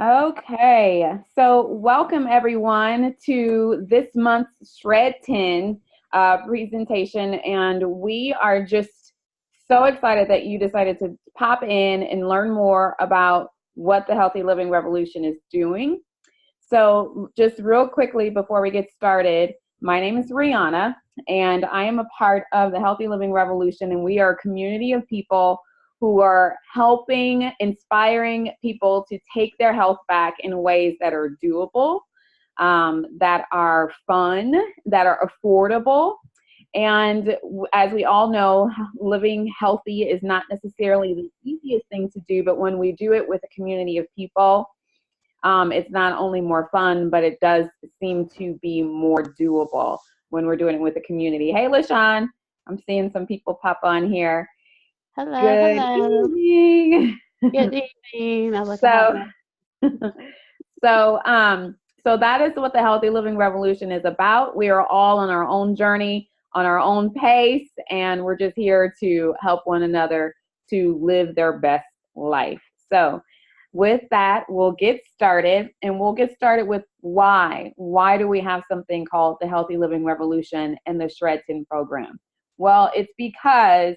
Okay, so welcome everyone to this month's Shred 10 presentation, and we are just so excited that you decided to pop in and learn more about what the Healthy Living Revolution is doing. So, just real quickly before we get started, my name is Rihanna, and I am a part of the Healthy Living Revolution, and we are a community of people who are helping, inspiring people to take their health back in ways that are doable, that are fun, that are affordable. And as we all know, living healthy is not necessarily the easiest thing to do, but when we do it with a community of people, it's not only more fun, but it does seem to be more doable when we're doing it with the community. Hey, LaShawn, I'm seeing some people pop on here. Hello, Good hello. evening. Good evening. I was like a hot So, mess. so, so that is what the Healthy Living Revolution is about. We are all on our own journey, on our own pace, and we're just here to help one another to live their best life. So, with that, we'll get started, and we'll get started with why. Why do we have something called the Healthy Living Revolution and the Shred10 program? Well, it's because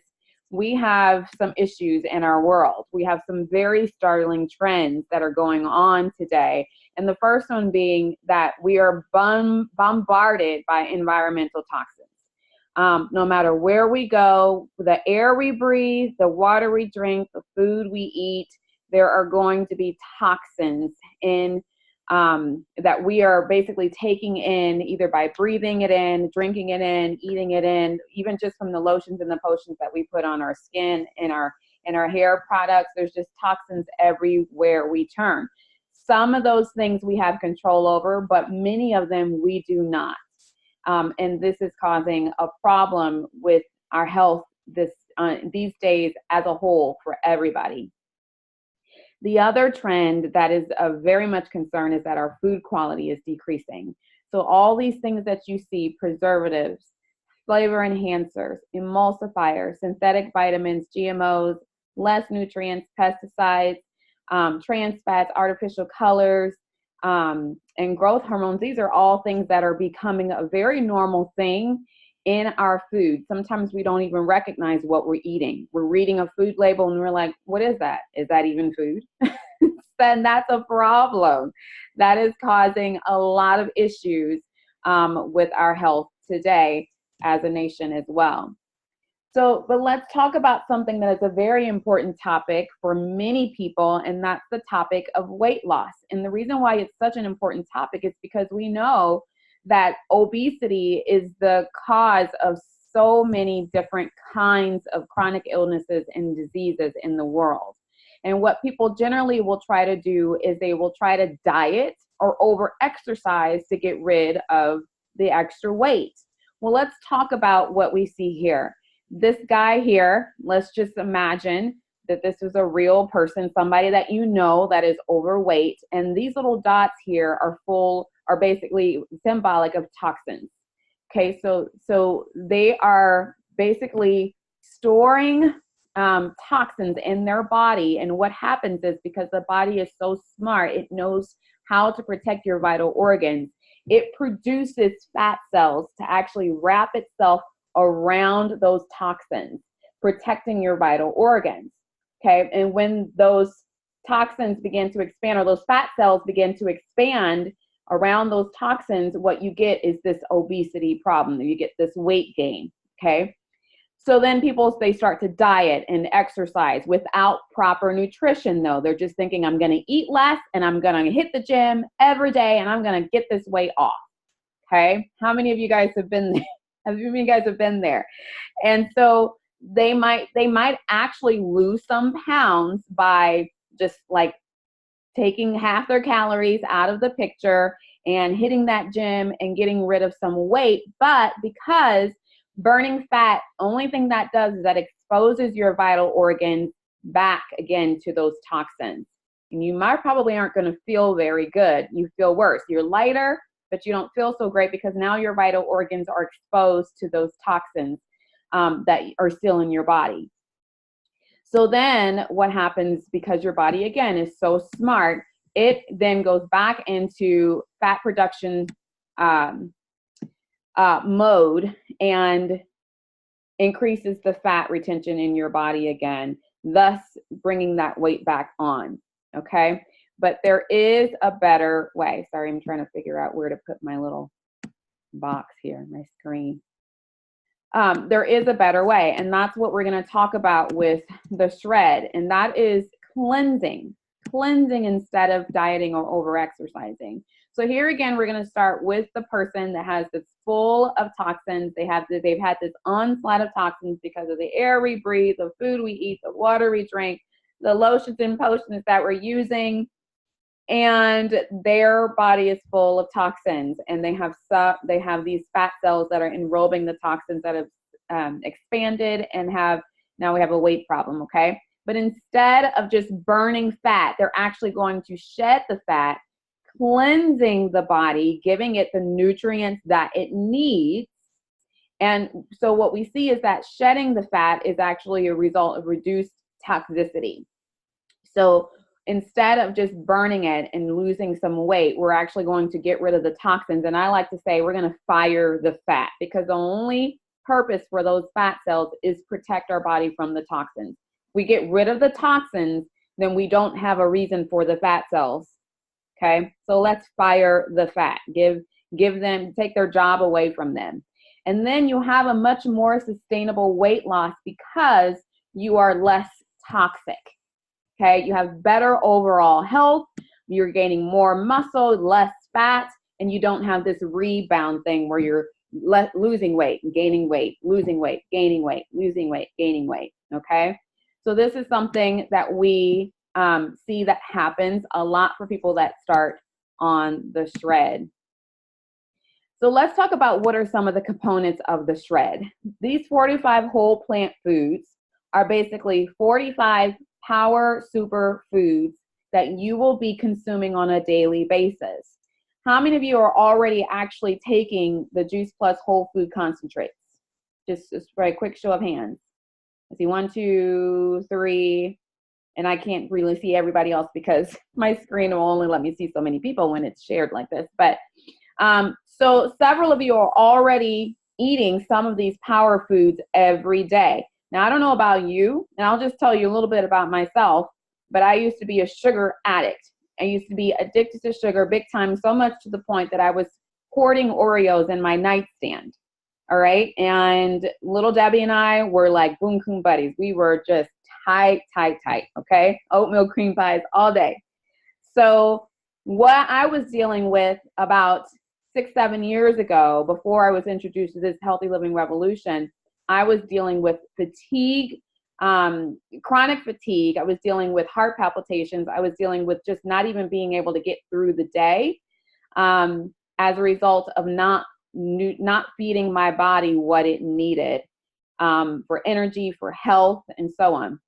we have some issues in our world. We have some very startling trends that are going on today. And the first one being that we are bombarded by environmental toxins. No matter where we go, the air we breathe, the water we drink, the food we eat, there are going to be toxins in that we are basically taking in either by breathing it in, drinking it in, eating it in, even just from the lotions and the potions that we put on our skin and our hair products. There's just toxins everywhere we turn. Some of those things we have control over, but many of them we do not. And this is causing a problem with our health these days as a whole for everybody. The other trend that is of very much concern is that our food quality is decreasing. So all these things that you see, preservatives, flavor enhancers, emulsifiers, synthetic vitamins, GMOs, less nutrients, pesticides, trans fats, artificial colors, and growth hormones, these are all things that are becoming a very normal thing in our food. Sometimes we don't even recognize what we're eating. We're reading a food label and we're like, what is that? Is that even food? Then that's a problem. That is causing a lot of issues with our health today as a nation as well. So, but let's talk about something that is a very important topic for many people, and that's the topic of weight loss. And the reason why it's such an important topic is because we know that obesity is the cause of so many different kinds of chronic illnesses and diseases in the world. And what people generally will try to do is they will try to diet or over exercise to get rid of the extra weight. Well, let's talk about what we see here. This guy here, let's just imagine that this is a real person, somebody that you know that is overweight. And these little dots here are basically symbolic of toxins. Okay, so they are basically storing toxins in their body. And what happens is because the body is so smart, it knows how to protect your vital organs. It produces fat cells to actually wrap itself around those toxins, protecting your vital organs. Okay, and when those toxins begin to expand, or those fat cells begin to expand around those toxins, what you get is this obesity problem. You get this weight gain. Okay, so then they start to diet and exercise without proper nutrition, though. They're just thinking, I'm going to eat less and I'm going to hit the gym every day and I'm going to get this weight off. Okay, how many of you guys have been there? How many of you guys have been there? And so they might actually lose some pounds by just like taking half their calories out of the picture and hitting that gym and getting rid of some weight. But because burning fat, only thing that does is that exposes your vital organs back again to those toxins. And you probably aren't going to feel very good. You feel worse. You're lighter, but you don't feel so great because now your vital organs are exposed to those toxins that are still in your body. So then what happens, because your body, again, is so smart, it then goes back into fat production mode and increases the fat retention in your body again, thus bringing that weight back on, okay? But there is a better way. Sorry, I'm trying to figure out where to put my little box here, my screen. There is a better way, and that's what we're going to talk about with the shred, and that is cleansing instead of dieting or over-exercising. So here again, we're going to start with the person that has this full of toxins. They've had this onslaught of toxins because of the air we breathe, the food we eat, the water we drink, the lotions and potions that we're using, and their body is full of toxins, and they have these fat cells that are enrobing the toxins that have expanded and now we have a weight problem, okay? But instead of just burning fat, they're actually going to shed the fat, cleansing the body, giving it the nutrients that it needs. And so what we see is that shedding the fat is actually a result of reduced toxicity. So instead of just burning it and losing some weight, we're actually going to get rid of the toxins. And I like to say we're going to fire the fat, because the only purpose for those fat cells is protect our body from the toxins. We get rid of the toxins, then we don't have a reason for the fat cells. Okay, so let's fire the fat. Take their job away from them. And then you have a much more sustainable weight loss because you are less toxic. Okay, you have better overall health, you're gaining more muscle, less fat, and you don't have this rebound thing where you're losing weight, gaining weight, losing weight, gaining weight, losing weight, gaining weight, okay? So this is something that we see that happens a lot for people that start on the shred. So let's talk about what are some of the components of the shred. These 45 whole plant foods are basically 45 power super foods that you will be consuming on a daily basis. How many of you are already actually taking the Juice Plus whole food concentrates? Just for a quick show of hands. I see 1, 2, 3, and I can't really see everybody else because my screen will only let me see so many people when it's shared like this. But so several of you are already eating some of these power foods every day. Now, I don't know about you, and I'll just tell you a little bit about myself, but I used to be a sugar addict. I used to be addicted to sugar big time, so much to the point that I was hoarding Oreos in my nightstand, all right? And little Debbie and I were like boom coon buddies. We were just tight, okay? Oatmeal cream pies all day. So what I was dealing with about 6, 7 years ago, before I was introduced to this healthy living revolution, I was dealing with fatigue, chronic fatigue. I was dealing with heart palpitations. I was dealing with just not even being able to get through the day as a result of not feeding my body what it needed for energy, for health, and so on.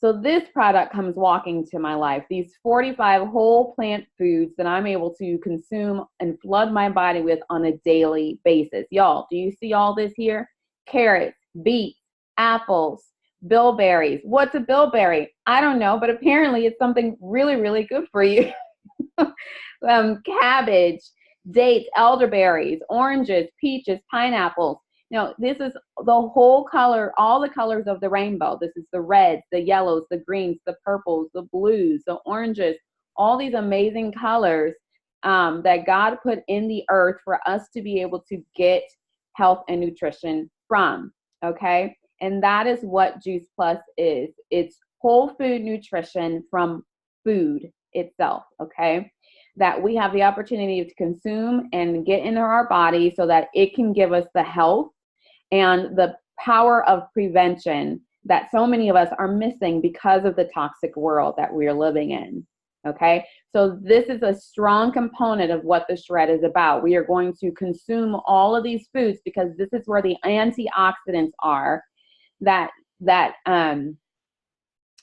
So this product comes walking to my life. These 45 whole plant foods that I'm able to consume and flood my body with on a daily basis. Y'all, do you see all this here? Carrots, beets, apples, bilberries. What's a bilberry? I don't know, but apparently it's something really, really good for you. Cabbage, dates, elderberries, oranges, peaches, pineapples. Now, this is the whole color, all the colors of the rainbow. This is the reds, the yellows, the greens, the purples, the blues, the oranges, all these amazing colors that God put in the earth for us to be able to get health and nutrition from, okay? And that is what Juice Plus is. It's whole food nutrition from food itself, okay? That we have the opportunity to consume and get into our body so that it can give us the health and the power of prevention that so many of us are missing because of the toxic world that we're living in, okay? So this is a strong component of what the shred is about. We are going to consume all of these foods because this is where the antioxidants are, the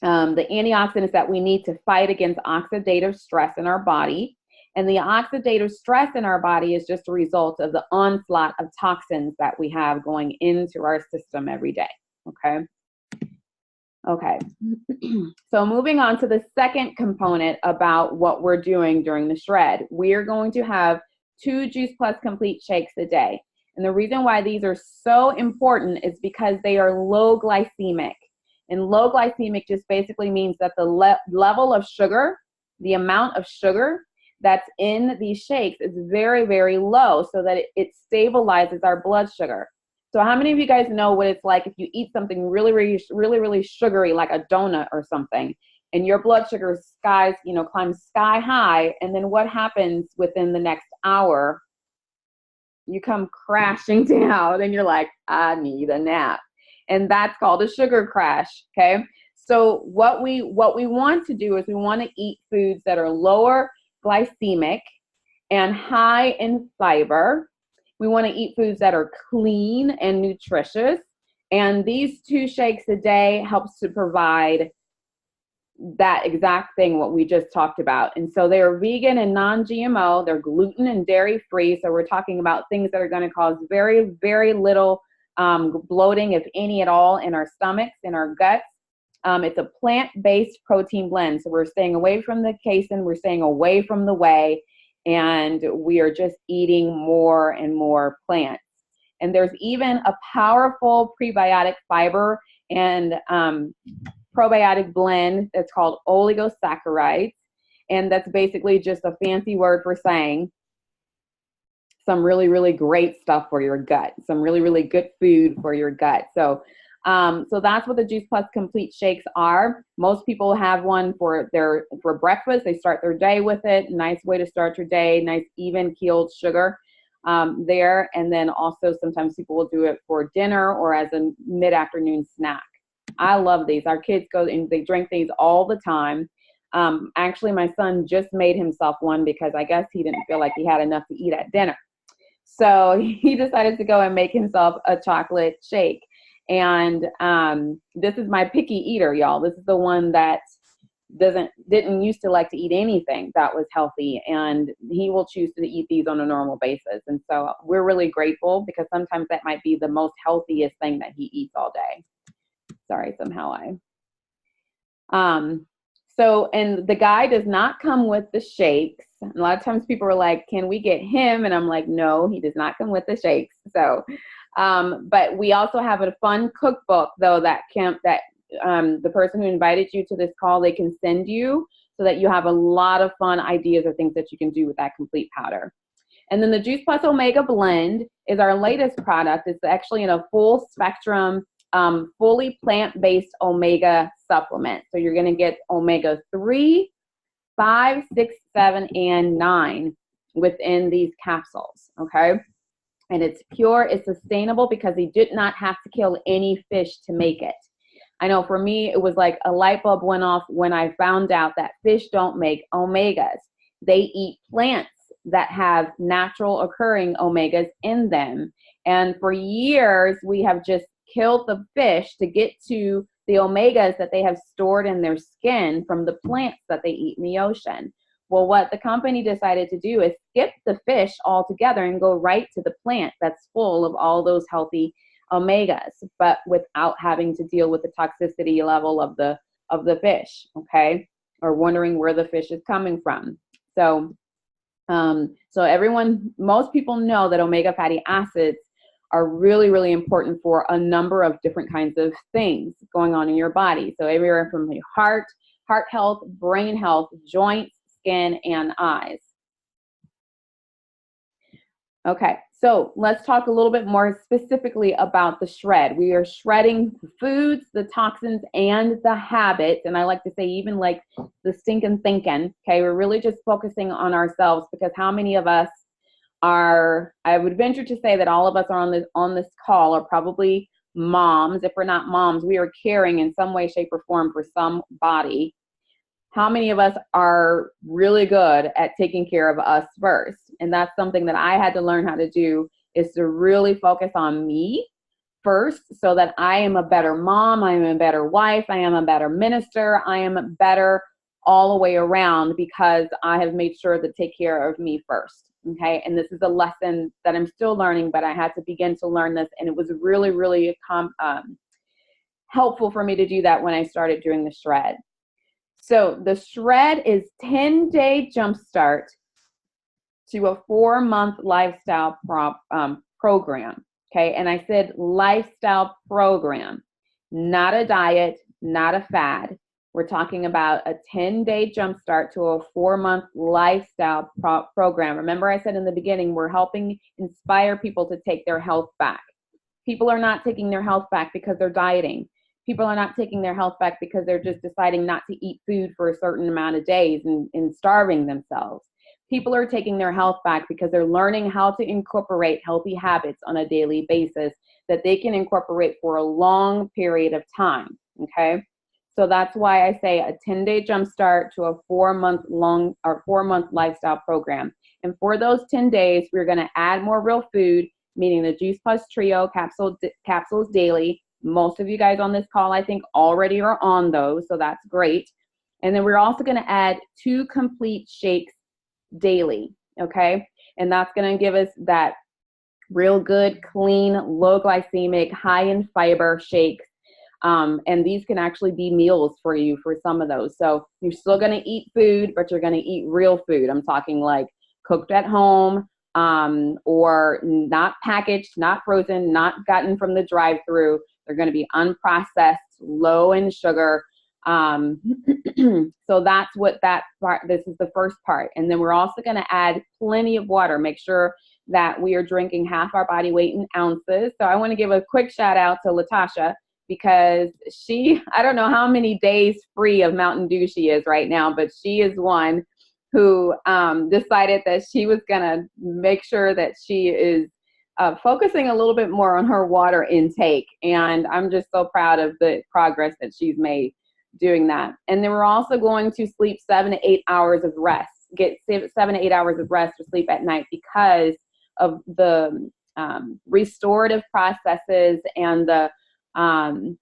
antioxidants that we need to fight against oxidative stress in our body. And the oxidative stress in our body is just a result of the onslaught of toxins that we have going into our system every day, okay? Okay, so moving on to the second component about what we're doing during the shred. We are going to have 2 Juice Plus Complete shakes a day. And the reason why these are so important is because they are low glycemic. And low glycemic just basically means that the level of sugar, the amount of sugar that's in these shakes is very, very low so that it stabilizes our blood sugar. So how many of you guys know what it's like if you eat something really sugary, like a donut or something, and your blood sugar climbs sky high, and then what happens within the next hour? You come crashing down and you're like, I need a nap. And that's called a sugar crash, okay? So what we want to do is we want to eat foods that are lower glycemic and high in fiber. We want to eat foods that are clean and nutritious. And these 2 shakes a day helps to provide that exact thing, what we just talked about. And so they're vegan and non-GMO. They're gluten and dairy free. So we're talking about things that are going to cause very, very little bloating, if any at all, in our stomachs, in our guts. It's a plant-based protein blend. So we're staying away from the casein. We're staying away from the whey. And we are just eating more and more plants. And there's even a powerful prebiotic fiber and probiotic blend that's called oligosaccharides. And that's basically just a fancy word for saying some really, really great stuff for your gut, some really, really good food for your gut. So that's what the Juice Plus Complete shakes are. Most people have one for breakfast. They start their day with it. Nice way to start your day. Nice even keeled sugar there. And then also sometimes people will do it for dinner or as a mid-afternoon snack. I love these. Our kids go and they drink these all the time. Actually, my son just made himself one because I guess he didn't feel like he had enough to eat at dinner. So he decided to go and make himself a chocolate shake. And this is my picky eater, y'all. This is the one that didn't used to like to eat anything that was healthy, and he will choose to eat these on a normal basis. And so we're really grateful because sometimes that might be the most healthiest thing that he eats all day. Sorry, somehow and the guy does not come with the shakes. A lot of times people are like, can we get him? And I'm like, no, he does not come with the shakes. So but we also have a fun cookbook though that the person who invited you to this call, they can send you so that you have a lot of fun ideas or things that you can do with that complete powder. And then the Juice Plus Omega Blend is our latest product. It's actually in a full spectrum, fully plant-based omega supplement. So you're going to get omega 3, 5, 6, 7, and 9 within these capsules, okay? And it's pure, it's sustainable because they did not have to kill any fish to make it. I know for me, it was like a light bulb went off when I found out that fish don't make omegas. They eat plants that have natural occurring omegas in them. And for years, we have just killed the fish to get to the omegas that they have stored in their skin from the plants that they eat in the ocean. Well, what the company decided to do is skip the fish altogether and go right to the plant that's full of all those healthy omegas, but without having to deal with the toxicity level of the fish, okay? Or wondering where the fish is coming from. So most people know that omega fatty acids are really, really important for a number of different kinds of things going on in your body. So everywhere from your heart health, brain health, joints, skin, and eyes. Okay, so let's talk a little bit more specifically about the shred. We are shredding the foods, the toxins, and the habits, and I like to say even like the stinking thinking, okay? We're really just focusing on ourselves because how many of us are, I would venture to say that all of us are on this call are probably moms. If we're not moms, we are caring in some way, shape, or form for somebody. How many of us are really good at taking care of us first? And that's something that I had to learn how to do, is to really focus on me first so that I am a better mom, I am a better wife, I am a better minister, I am better all the way around because I have made sure to take care of me first. Okay, and this is a lesson that I'm still learning, but I had to begin to learn this, and it was really, really helpful for me to do that when I started doing the shred. So the shred is 10-day jumpstart to a 4-month lifestyle program. Okay. And I said lifestyle program, not a diet, not a fad. We're talking about a 10-day jumpstart to a 4-month lifestyle program. Remember, I said in the beginning, we're helping inspire people to take their health back. People are not taking their health back because they're dieting. People are not taking their health back because they're just deciding not to eat food for a certain amount of days and starving themselves. People are taking their health back because they're learning how to incorporate healthy habits on a daily basis that they can incorporate for a long period of time, okay? So that's why I say a 10-day jumpstart to a 4-month lifestyle program. And for those 10 days, we're gonna add more real food, meaning the Juice Plus Trio capsules daily. Most of you guys on this call, I think, already are on those, so that's great. And then we're also gonna add 2 complete shakes daily, okay? And that's gonna give us that real good, clean, low glycemic, high in fiber shakes. And these can actually be meals for you for some of those. So you're still gonna eat food, but you're gonna eat real food. I'm talking like cooked at home, or not packaged, not frozen, not gotten from the drive-through. They're gonna be unprocessed, low in sugar. So that's what that part, this is the first part. And then we're also gonna add plenty of water. Make sure that we are drinking half our body weight in ounces. So I wanna give a quick shout out to Latasha, because she, I don't know how many days free of Mountain Dew she is right now, but she is one who decided that she was gonna make sure that she is focusing a little bit more on her water intake. And I'm just so proud of the progress that she's made doing that. And then we're also going to sleep 7 to 8 hours of rest, get 7 to 8 hours of rest to sleep at night because of the restorative processes and the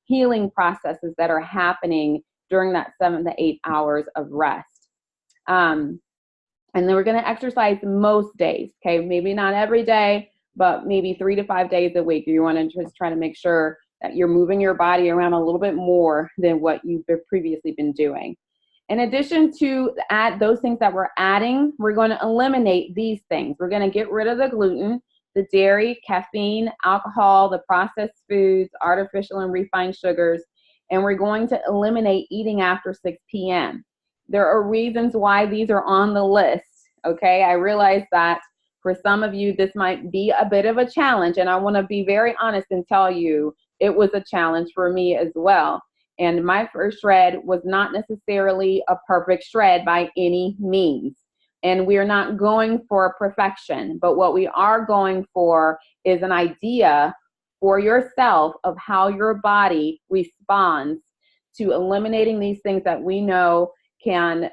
healing processes that are happening during that 7 to 8 hours of rest. And then we're going to exercise most days, okay? Maybe not every day, but maybe 3 to 5 days a week. You want to just try to make sure that you're moving your body around a little bit more than what you've previously been doing. In addition to add those things that we're adding, we're going to eliminate these things. We're going to get rid of the gluten, the dairy, caffeine, alcohol, the processed foods, artificial and refined sugars, and we're going to eliminate eating after 6 p.m. There are reasons why these are on the list, okay? I realize that for some of you, this might be a bit of a challenge, and I want to be very honest and tell you it was a challenge for me as well. And my first shred was not necessarily a perfect shred by any means. And we are not going for perfection, but what we are going for is an idea for yourself of how your body responds to eliminating these things that we know can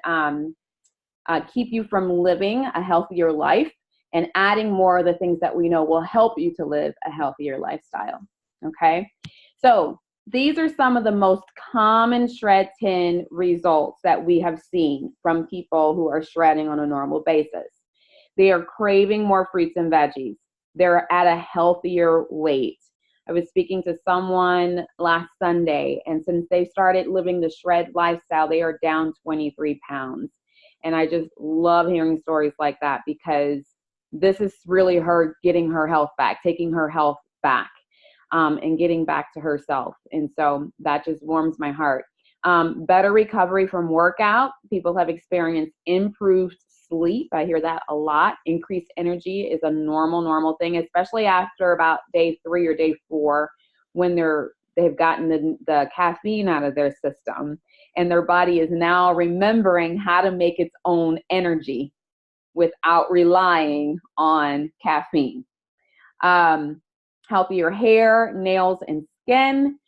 keep you from living a healthier life and adding more of the things that we know will help you to live a healthier lifestyle, okay? So these are some of the most common Shred10 results that we have seen from people who are shredding on a normal basis. They are craving more fruits and veggies. They're at a healthier weight. I was speaking to someone last Sunday, and since they started living the shred lifestyle, they are down 23 pounds. And I just love hearing stories like that because this is really her getting her health back, taking her health back. And getting back to herself. And so that just warms my heart. Better recovery from workout. People have experienced improved sleep. I hear that a lot. Increased energy is a normal thing, especially after about day 3 or day 4 when they've gotten the caffeine out of their system and their body is now remembering how to make its own energy without relying on caffeine. Healthier hair, nails, and skin,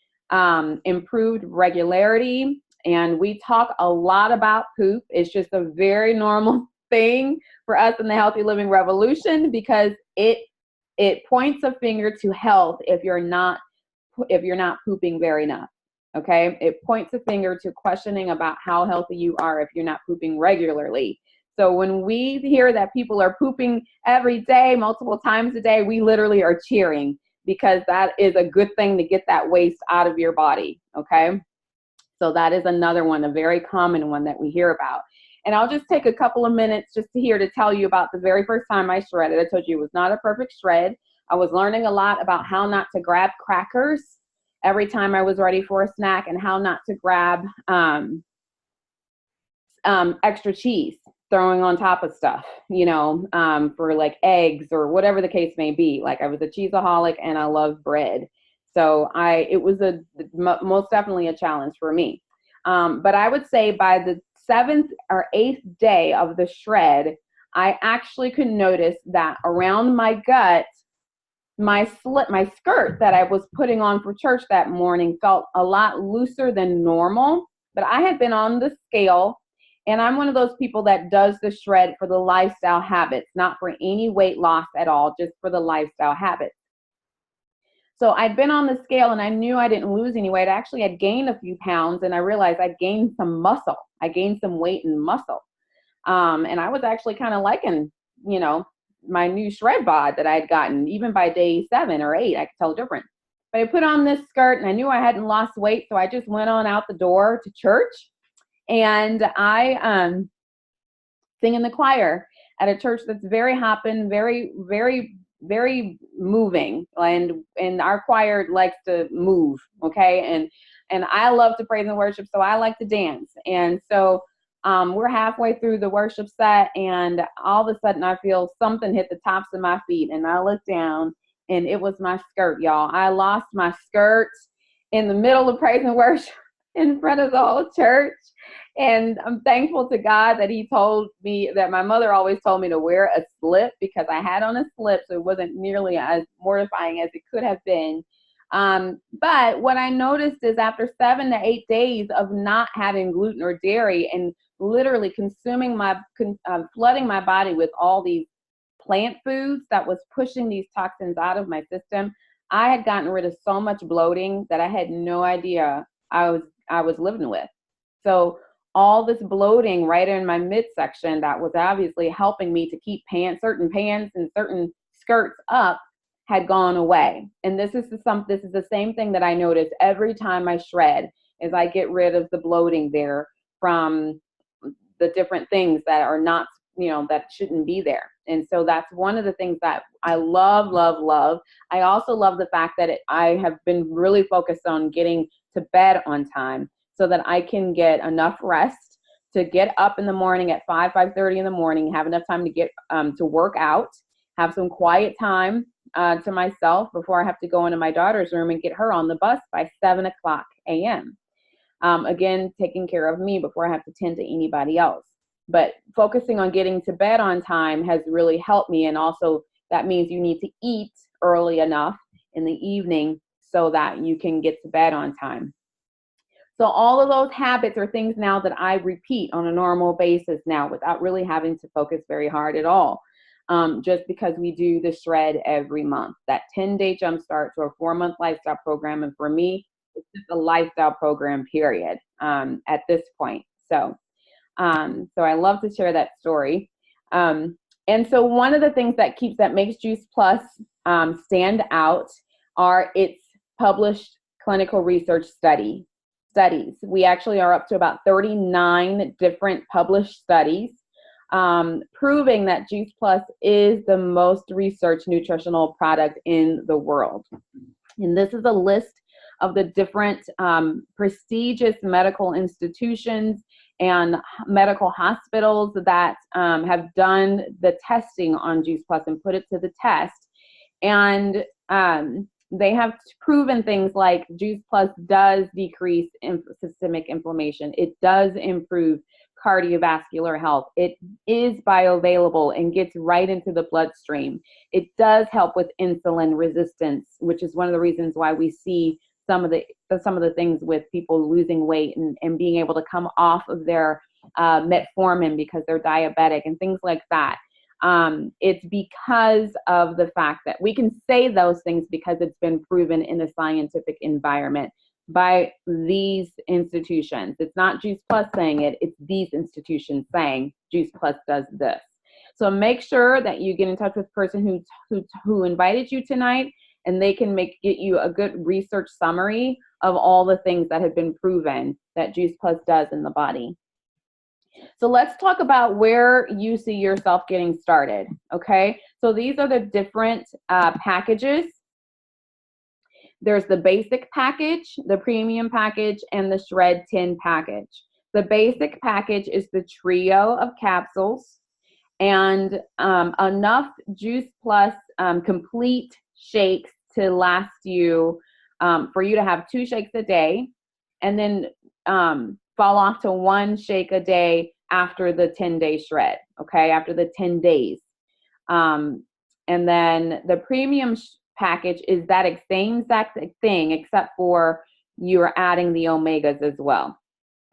improved regularity. And we talk a lot about poop. It's just a very normal thing for us in the Healthy Living Revolution because it points a finger to health if you're not pooping very enough. Okay? It points a finger to questioning about how healthy you are if you're not pooping regularly. So when we hear that people are pooping every day, multiple times a day, we literally are cheering because that is a good thing to get that waste out of your body, okay? So that is another one, a very common one that we hear about. And I'll just take a couple of minutes just to tell you about the very first time I shredded. I told you it was not a perfect shred. I was learning a lot about how not to grab crackers every time I was ready for a snack, and how not to grab extra cheese throwing on top of stuff, for like eggs or whatever the case may be. Like, I was a cheeseaholic and I love bread. So it was most definitely a challenge for me. But I would say by the 7th or 8th day of the shred, I actually could notice that around my gut, my skirt that I was putting on for church that morning felt a lot looser than normal. But I had been on the scale, and I'm one of those people that does the shred for the lifestyle habits, not for any weight loss at all, just for the lifestyle habits. So I'd been on the scale and I knew I didn't lose any weight. I actually had gained a few pounds, and I realized I gained some muscle. I gained some weight and muscle. And I was actually kind of liking, my new shred bod that I had gotten. Even by day 7 or 8, I could tell the difference. But I put on this skirt and I knew I hadn't lost weight. So I just went on out the door to church, and I sing in the choir at a church that's very hopping, very, very, very moving, and our choir likes to move, okay? And I love to praise and worship, so I like to dance. And so we're halfway through the worship set, and all of a sudden I feel something hit the tops of my feet, and I look down, and it was my skirt, y'all. I lost my skirt in the middle of praise and worship in front of the whole church. And I'm thankful to God that he told me, that my mother always told me to wear a slip, because I had on a slip, so it wasn't nearly as mortifying as it could have been. But what I noticed is after 7 to 8 days of not having gluten or dairy, and literally consuming flooding my body with all these plant foods that was pushing these toxins out of my system, I had gotten rid of so much bloating that I had no idea I was living with. So all this bloating right in my midsection that was obviously helping me to keep certain pants and certain skirts up had gone away. And this is the same thing that I notice every time I shred, is I get rid of the bloating there from the different things that are not, that shouldn't be there. And so that's one of the things that I love, love, love. I also love the fact that I have been really focused on getting to bed on time, so that I can get enough rest to get up in the morning at 5:30 in the morning, have enough time to get to work out, have some quiet time to myself before I have to go into my daughter's room and get her on the bus by 7 o'clock a.m. Again, taking care of me before I have to tend to anybody else. But focusing on getting to bed on time has really helped me. And also that means you need to eat early enough in the evening so that you can get to bed on time. So all of those habits are things now that I repeat on a normal basis now, without really having to focus very hard at all. Just because we do the shred every month, that 10-day jumpstart to a 4-month lifestyle program. And for me, it's just a lifestyle program, period, at this point. So I love to share that story. And so one of the things that makes Juice Plus stand out are its published clinical research studies. We actually are up to about 39 different published studies proving that Juice Plus is the most researched nutritional product in the world. And this is a list of the different prestigious medical institutions and medical hospitals that have done the testing on Juice Plus and put it to the test. And they have proven things like Juice Plus does decrease systemic inflammation. It does improve cardiovascular health. It is bioavailable and gets right into the bloodstream. It does help with insulin resistance, which is one of the reasons why we see some of the things with people losing weight and being able to come off of their metformin because they're diabetic and things like that. It's because of the fact that we can say those things because it's been proven in the scientific environment by these institutions. It's not Juice Plus saying it, it's these institutions saying Juice Plus does this. So make sure that you get in touch with the person who invited you tonight and they can get you a good research summary of all the things that have been proven that Juice Plus does in the body. So let's talk about where you see yourself getting started, okay? So these are the different packages. There's the basic package, the premium package, and the Shred10 package. The basic package is the trio of capsules and enough Juice Plus complete shakes to last you, for you to have 2 shakes a day, and then fall off to 1 shake a day after the 10-day shred, okay, after the 10 days. And then the premium package is that same exact thing, except for you're adding the omegas as well,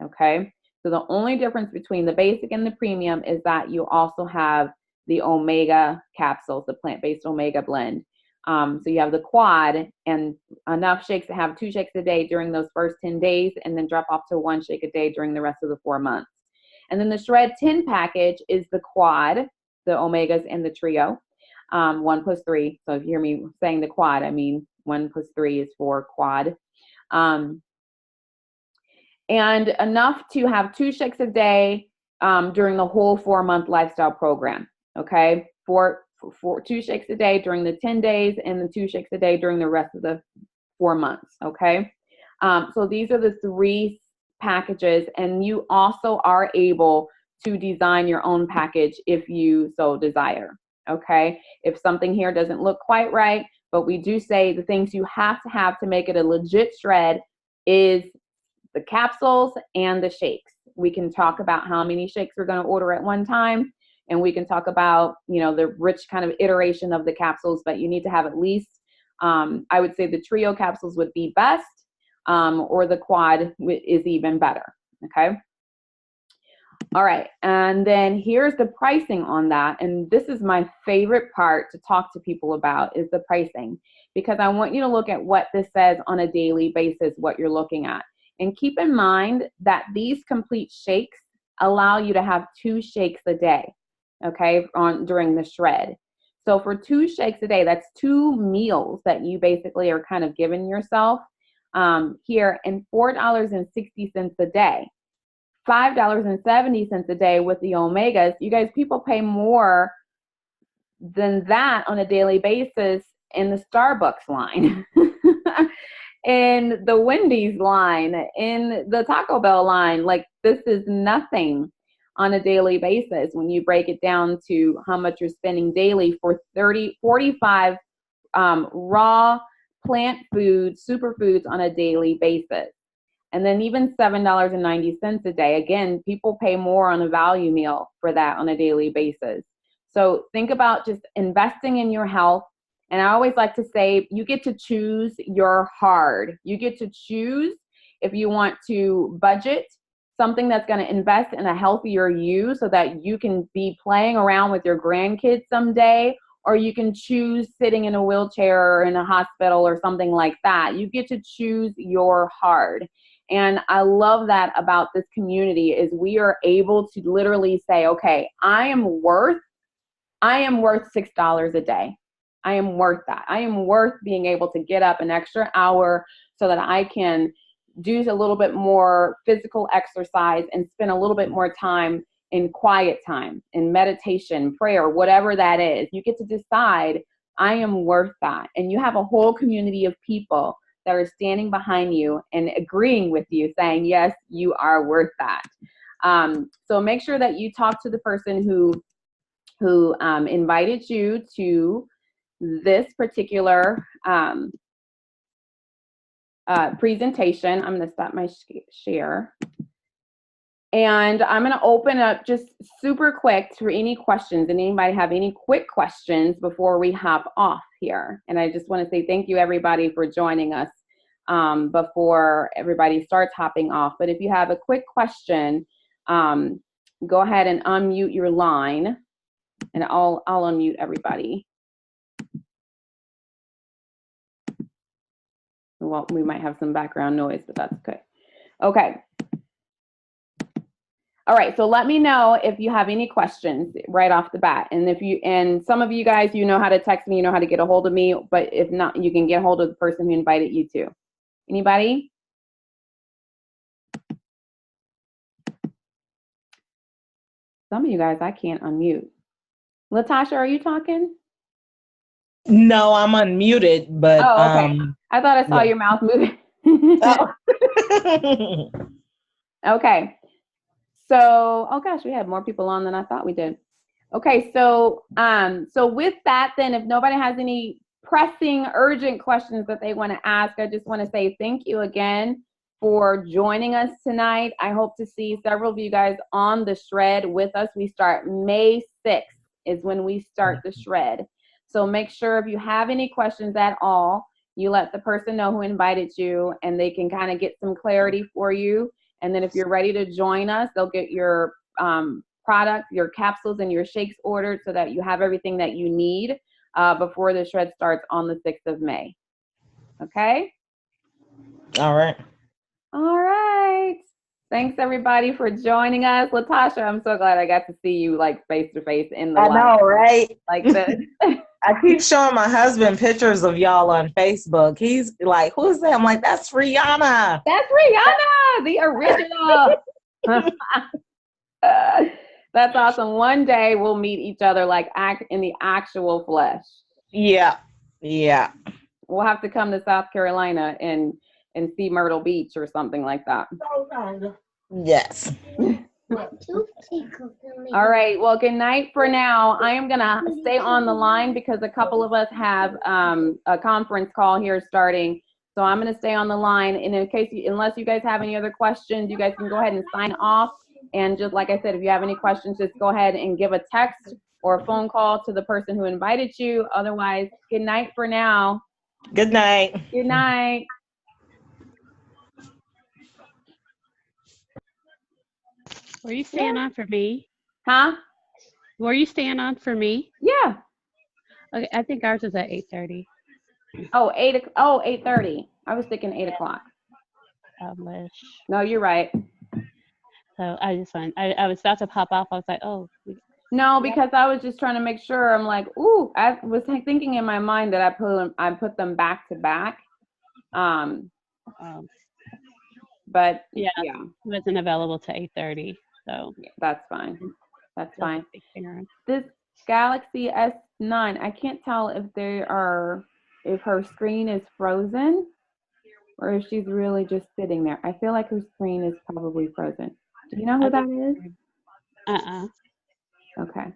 okay? So the only difference between the basic and the premium is that you also have the omega capsules, the plant-based omega blend. So you have the quad and enough shakes to have 2 shakes a day during those first 10 days, and then drop off to 1 shake a day during the rest of the 4 months. And then the Shred10 package is the quad, the omegas and the trio, 1 plus 3. So if you hear me saying the quad, I mean 1 plus 3 is for quad. And enough to have 2 shakes a day during the whole 4-month lifestyle program, okay? For 2 shakes a day during the 10 days and the 2 shakes a day during the rest of the 4 months, okay? So these are the 3 packages, and you also are able to design your own package if you so desire, okay? If something here doesn't look quite right, but we do say the things you have to make it a legit shred is the capsules and the shakes. We can talk about how many shakes we're going to order at one time, and we can talk about, you know, the rich kind of iteration of the capsules, but you need to have at least, I would say the trio capsules would be best, or the quad is even better, okay? All right, and then here's the pricing on that, and this is my favorite part to talk to people about is the pricing, because I want you to look at what this says on a daily basis, what you're looking at. And keep in mind that these complete shakes allow you to have 2 shakes a day, okay, during the shred. So for 2 shakes a day, that's 2 meals that you basically are kind of giving yourself here, and $4.60 a day. $5.70 a day with the omegas. You guys, people pay more than that on a daily basis in the Starbucks line, in the Wendy's line, in the Taco Bell line. Like, this is nothing on a daily basis when you break it down to how much you're spending daily for 45 raw plant foods, superfoods on a daily basis. And then even $7.90 a day. Again, people pay more on a value meal for that on a daily basis. So think about just investing in your health. And I always like to say, you get to choose your hard. You get to choose if you want to budget something that's going to invest in a healthier you so that you can be playing around with your grandkids someday, or you can choose sitting in a wheelchair or in a hospital or something like that. You get to choose your hard. And I love that about this community is we are able to literally say, okay, I am worth $6 a day. I am worth that. I am worth being able to get up an extra hour so that I can do a little bit more physical exercise and spend a little bit more time in quiet time, in meditation, prayer, whatever that is. You get to decide, I am worth that. And you have a whole community of people that are standing behind you and agreeing with you, saying, yes, you are worth that. So make sure that you talk to the person who invited you to this particular presentation. I'm going to stop my share. And I'm going to open up just super quick for any questions. And anybody have any quick questions before we hop off here? And I just want to say thank you, everybody, for joining us before everybody starts hopping off. But if you have a quick question, go ahead and unmute your line, and I'll unmute everybody. Well, we might have some background noise, but that's okay. Okay. All right, so let me know if you have any questions right off the bat. And some of you guys, you know how to text me, you know how to get a hold of me, but if not, you can get a hold of the person who invited you too. Anybody? Some of you guys, I can't unmute. Latasha, are you talking? No, I'm unmuted, but oh, okay. I thought I saw your mouth moving. Oh. Okay. So, oh gosh, we had more people on than I thought we did. Okay, so with that, then, if nobody has any pressing, urgent questions that they want to ask, I just want to say thank you again for joining us tonight. I hope to see several of you guys on the shred with us. We start May 6th is when we start the shred. So make sure if you have any questions at all, you let the person know who invited you, and they can kind of get some clarity for you. And then if you're ready to join us, they'll get your product, your capsules and your shakes ordered so that you have everything that you need before the shred starts on the 6th of May. Okay? All right. All right. Thanks everybody for joining us. Latasha, I'm so glad I got to see you like face to face in the I light. know, right? Like this. I keep showing my husband pictures of y'all on Facebook. He's like, who's that? I'm like, that's Rihanna. That's Rihanna, the original. That's awesome. One day we'll meet each other like in the actual flesh. Yeah. Yeah. We'll have to come to South Carolina and see Myrtle Beach or something like that. Yes. All right. Well, good night for now. I am going to stay on the line because a couple of us have a conference call here starting. So I'm going to stay on the line. And in case, unless you guys have any other questions, you guys can go ahead and sign off. And just like I said, if you have any questions, just go ahead and give a text or a phone call to the person who invited you. Otherwise, good night for now. Good night. Good night. Were you staying on for me? Huh? Were you staying on for me? Yeah. Okay, I think ours is at 8:30. Oh, 8:30. I was thinking 8 o'clock. I wish. No, you're right. So I just went. I was about to pop off. I was like, oh. No, because I was just trying to make sure. I'm like, ooh, I was thinking in my mind that I put them back to back. But yeah, it wasn't available to 8:30. So yeah, that's fine. That's fine. Ignorant. This Galaxy S9, I can't tell if her screen is frozen or if she's really just sitting there. I feel like her screen is probably frozen. Do you know who that is? Okay.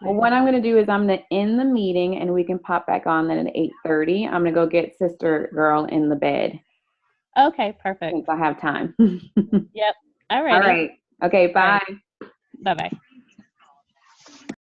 Well, what I'm going to do is I'm going to end the meeting and we can pop back on then at 8:30. I'm going to go get Sister Girl in the bed. Okay, perfect. Since I have time. Yep. All right. All right. Okay, bye. Bye-bye.